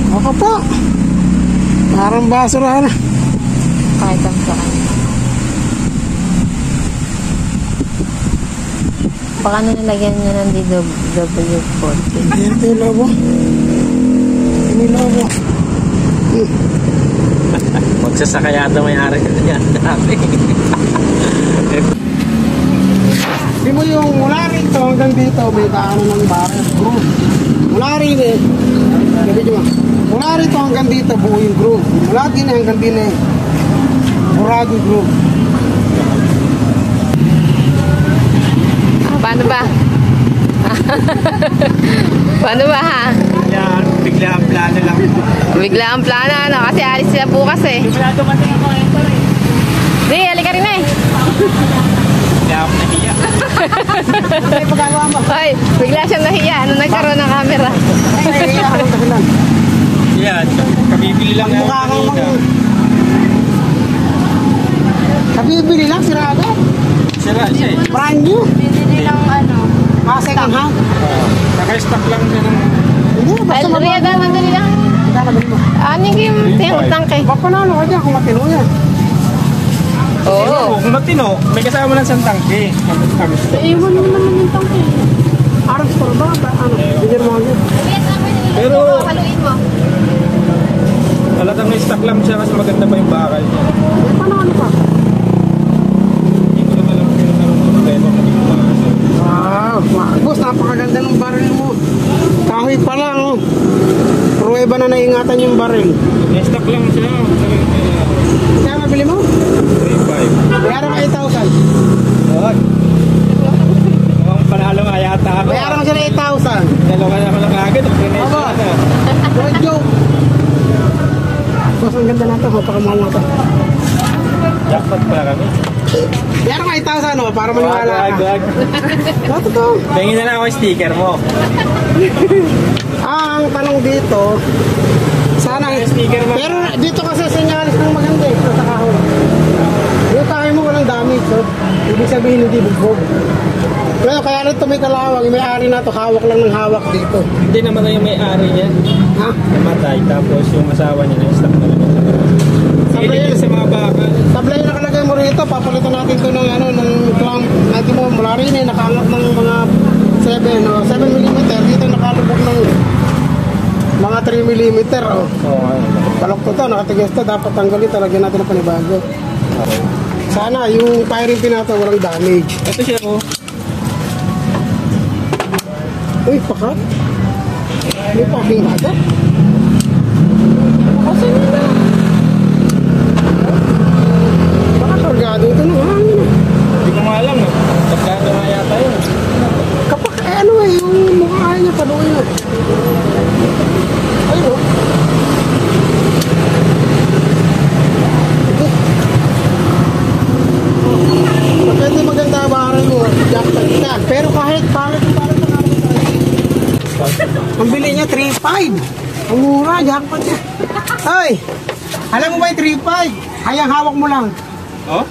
Ako po. Parang basura na. Kahit ang saan. Baka nilagyan niya ng DW40. Ayan ito yung lobo. Ayan yung lobo. Magsasaka yata may-ari ka niya. Hindi mo yung mula rito hanggang dito may daanan ng barrel groove. Mula rin eh. Mula rito hanggang dito buo yung groove. Mula din hanggang din eh. Burado groove. Paano ba? Paano ba ha? Yan, bigla ang plano lang. Bigla ang plano ano kasi alis sila bukas eh. Bigla dumating ako ito eh. Di, halika rin eh. Bigla ako nahiya. Ay, pagkagawa mo. Hoy, bigla siyang nahiya. Ano nagkaroon ng camera? Ay, nahiya ako ng dahilan. Yan, kabibili lang ako kanina. Kabibili lang, sirado. Sira siya eh. Brand new. Hindi lang ano. Second hand. Naka-stock lang siya ng... Hindi, basta Riya, madali lang. magkakabili mo. Ano yung tangke? Mapanalo ka dyan kung matino yan. Oo. Kung matino, may kasama ng isang tangke. Iwan mo naman yung tangke. Arang store ba? Ano? Bigyan mo agad. Pero, Haluin mo. halatang may stock lang siya kasi maganda pa yung bakal niya. Panalo ka. Hindi ko naman alam kung naroon ko tayo magiging makasal. Wow, Marcos, napakaganda ng baril mo. Kahoy pa lang, oh. Pruweba na naingatan yung baril. May stock lang siya. Kaya mabili mo? 3.5. Bayaran ka 8,000. Wag. Mukhang panalo nga yata ako. Bayaran mo siya na 8,000. Dalawa na ako lang agad. Aba. Don't joke. Boss, ang ganda na ito. Mapakamahal na ito. Jackpot pala kami. Bayaran ka 8,000, oh, para maniwala ka. Ito to. Tingin na lang ako yung sticker mo. Ang tanong dito, sana, Sticker mo. pero dito kasi senyalis ng maganda eh, sa kahon. Yung kahoy mo walang damage, so, ibig sabihin hindi bugbog. Pero kaya nito may kalawag, may ari na to, hawak lang ng hawak dito. Hindi naman na yung may-ari niya. Ha? Namatay. Tapos yung asawa niya na-stock na naman sa mga. Sabi sa mga baka. Tablay na nakalagay mo rito, papalitan natin to ng ano, ng clamp. Natin mo, mula rin eh, nakaangat ng mga 7, no? 7mm. Dito nakalubog ng mga 3mm, oh. Oo. Palok to, nakatigas to, dapat tanggalin talaga natin ang panibago. Okay. Sana yung firing pin natin walang damage. Ito siya oh. Uy, pakat. May packing agad. Kasi nila. Baka kargado ito ng hangin. Hindi ko nga alam eh. Pagkado nga yata yun. Kapak, ano eh, yung mukha niya, panuhin na. Ayun oh. Maganda maganda baril mo, jackpot ka. Pero kahit pangit na ang bili niya 3.5. Ang mura, jackpot niya. Ay, alam mo ba yung 3.5? Hayang hawak mo lang. Oh?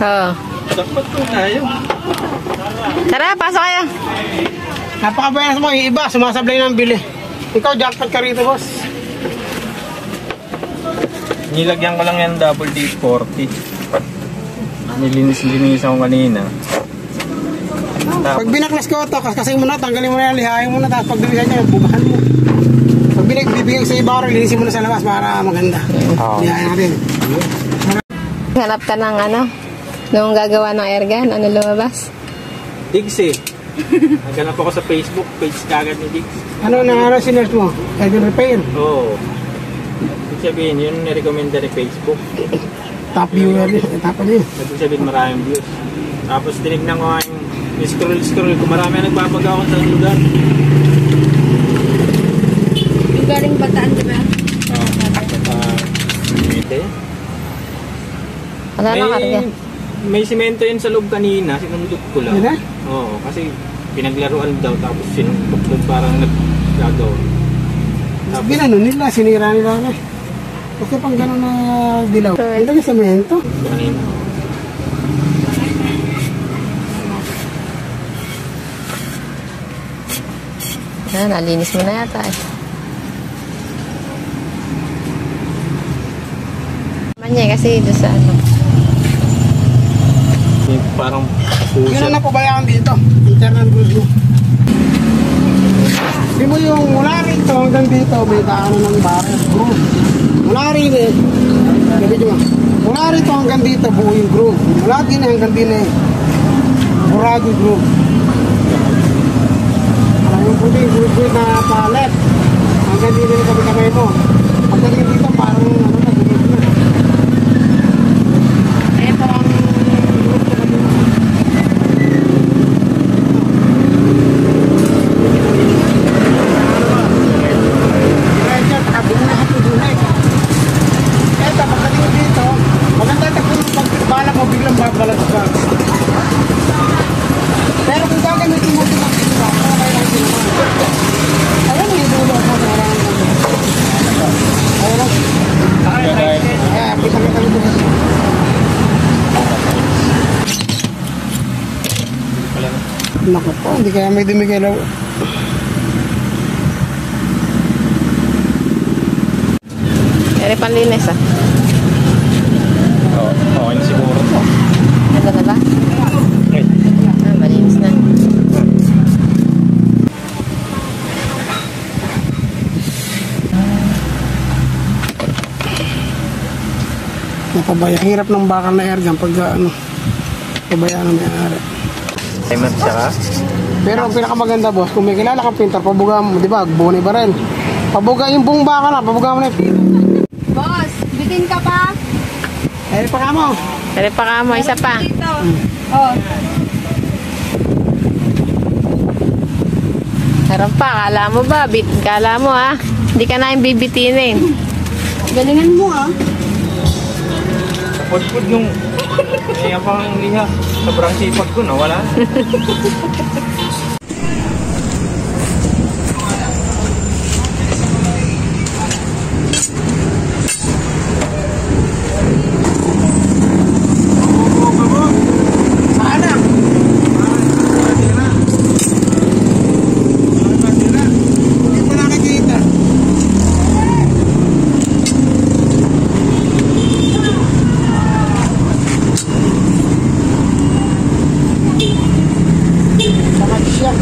Oo. Dapat ko tayo. Tara, pasok kayo. Napakabayas mo, yung iba, sumasablay ng bili. Ikaw, jackpot ka rito, boss. Nilagyan ko lang yan double D40. Nilinis ako kanina. Pag binaklas ko ito, kasi mo na, tanggalin mo na yan, lihain mo na, tapos pag bilihan niya, bubahan mo. Pag bibigyan sa iba, linisin mo na sa labas para maganda. Lihain natin. Hanap ka ng ano? Nung gagawa ng airgun, ano lumabas? Diggs eh. Naghanap ako sa Facebook page kagad ni Diggs. Ano na sinerge mo? Airgun repair. Oo. Ibig sabihin, yun nirecommenda ni Facebook. Top viewer din. Top ano yun? Ibig sabihin maraming views. Tapos tinignan ko nga yung scroll ko. Marami ang nagpapagawa sa lugar. Yung galing Bataan, di ba? Hindi. Wala na karga. May simento yun sa loob kanina. Sinundok ko lang. Yun na? Oo. Kasi pinaglaruan daw. Tapos sinundok ko parang naggagawa. Tapos ginano nila, sinira nila na. Kasi pang gano'n na dilaw. Ito yung semento. Kanina. Nalinis mo na yata eh. Kanya kasi doon sa ano. Yung parang Yun pusher. ang napabayaan dito. Internal groove mo. Hindi mo yung mula rito hanggang dito, may daanan ng barrel groove. Mula rito, gabi nyo. Mula rito hanggang dito, buo yung groove. Mula din hanggang din burado groove. Yung puti, groove na palet. Hanggang din yung kamay mo. Pagdating dito, parang ano na, groove na. Ito ang groove na dito. Babalat ka. Pero kung gagamitin mo ito ng pinura, okay lang din naman. Ayan yung dulo mo sa harang. Ayan. Ayan, kita-kita nito. Naku po, hindi kaya may dumigalaw. Pero panlinis ah. Oo, okay na siguro to. Ito na ba? Okay. Ah, malinis na. Napabaya. Hirap ng bakal na airgun pag ano, pabayaan ng may-ari. Timer siya. Pero ang pinakamaganda boss, kung may kilala kang pintor, pabuga mo, di ba? Buni ba rin? Pabuga yung buong bakal na, pabuga mo na yung Boss, bitin ka pa? eh, pa ka mo. Pero pa ka mo, isa pa. Dito. Oh. Meron pa, kala mo ba? Kala mo ah. Hindi ka na yung bibitinin. Galingan mo ah. Pudpud nung siya pang liha. Sobrang sipag ko, nawala. Sana. Hindi mo nakikita. Bakit siya?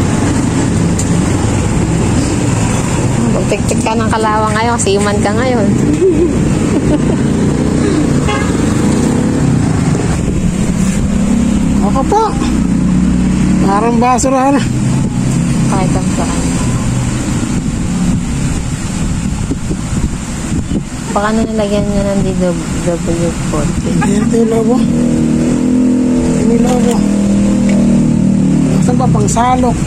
Magtik-tik ka ng kalawang ngayon kasi human ka ngayon. Ako po. Parang basura na. Kahit ang saan. Baka na nilagyan niya ng DW40. Ito yung lobo. Ito yung lobo. Saan ba pang salok?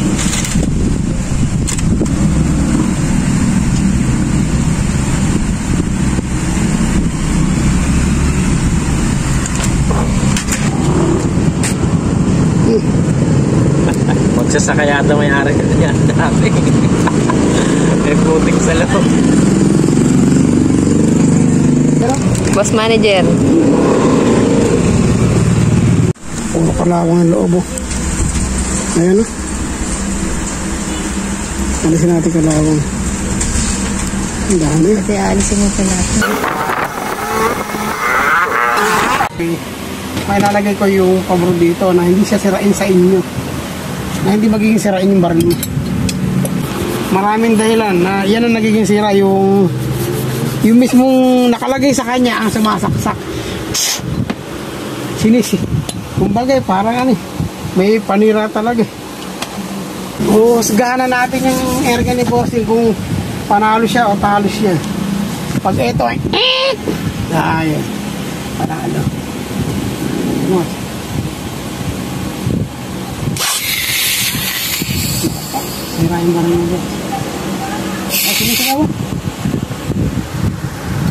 Magsasaka yata may-ari ka niya dati. May putik sa loob. Pero, Boss manager. puro kalawang ang loob. Ayan o. Alisin natin kalawang. Ang dami. Kaya alisin mo pa natin. Okay. May lalagay ko yung pabro dito na hindi siya sirain sa inyo. Na hindi magiging sirain yung baril mo. Maraming dahilan na yan ang nagiging sira yung mismong nakalagay sa kanya ang sumasaksak. Sinisi. Kumbaga parang ano may panira talaga. Husgahan na natin yung airgun ni Bossing kung panalo siya o talo siya. Pag ito ay ayan. Panalo. No. Sira yung baril mo dyan. Ay, sinisira mo.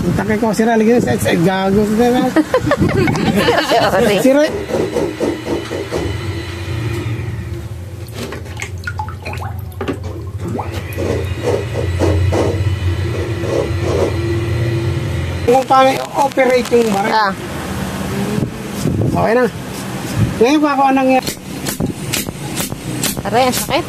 Yung takay ko, sira. Lagi na sa gago. Sorry. Sira. Kung paano operate yung baril. Ah, Okay na. Ngayon pa ako nangyari. aray, ang sakit.